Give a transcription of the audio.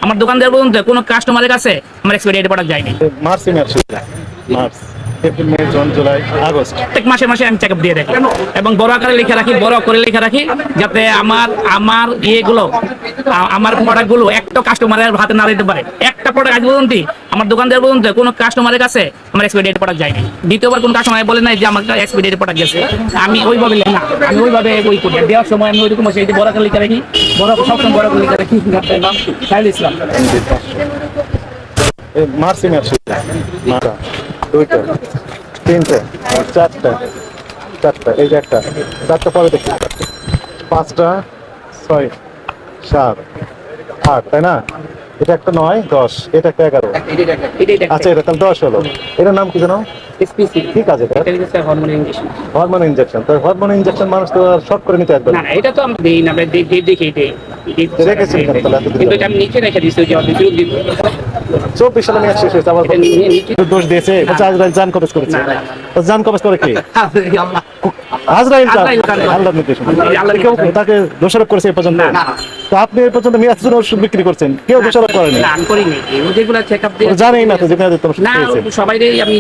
আমার দোকানদার পর্যন্ত কোনো কাস্টমারের কাছে আমার এক্সপায়ারি ডেট প্রোডাক্ট যায়নি। মার্চ, এপ্রিল, মে, জুন, জুলাই, আগস্ট প্রত্যেক মাসে মাসে আমি চেক আপ দিয়ে রাখি এবং বড় আকারে লিখে রাখি, বড় করে লিখে রাখি, যাতে আমার ইয়েগুলো, আমার প্রোডাক্টগুলো একটা কাস্টমারের হাতে না দিতে পারে। একটা প্রোডাক্ট আজ পর্যন্ত আমার দোকানদার পর্যন্ত কোনো কাস্টমারের কাছে আমার এক্সপায়ারি ডেট প্রোডাক্ট যায়নি। দ্বিতীয়বার কোন কাস্টমার বলে নাই যে আমার এক্সপায়ারি ডেট প্রোডাক্ট গেছে। আমি ওইভাবে না, আমি ওইভাবে ওই করি দেওয়ার সময় আমি ওইরকম সেই বড় আকারে লিখে রাখি, বড় সবসময় বড় করে লিখে রাখি। সাইল ইসলাম। মার্চ, দুইটা, তিনটে, চারটা, এই যে একটা, চারটা পরে দেখি, পাঁচটা, ছয়, সাত, আট, তাই না? এটা একটা 9, 10, এটা একটা 11। আচ্ছা, এটা তাহলে 10 হলো। এটার নাম কি জানো? এসপিসি। ঠিক আছে, হরমোন ইনজেকশন। Hormone injection. তো হরমোন ইনজেকশন মানুষ তো শর্ট করে নিতে একদম। না না, এটা তো আমরা দেই না, আমরা দেখি দেই। রেখেছেন কেন তাহলে এতদিন? কিন্তু এটা আমি নিচে রেখে দিচ্ছি, যে আপনি ফেরত দিবেন। 24 সালে নিয়ে শেষ হয়েছে, আবার এটা নিচে দোষ দিয়েছে, বলছে আজরাইল জান কবজ করেছে। না, না, তো জান কবজ করে কি? আল্লাহ। আজরাইল জান, আজরাইল জান। আল্লাহর নির্দেশ। আল্লাহর কেউ নির্দেশ। তাকে দোষারোপ করেছে এই পর্যন্ত? না, না। তো আপনি এই পর্যন্ত মেয়াদ ওষুধ বিক্রি করছেন, কেউ দোষারোপ করেনি। না, আমি করিনি। যেগুলো চেক আপ দিয়ে জানেই না তো যে মেয়াদ না, সবাই আমি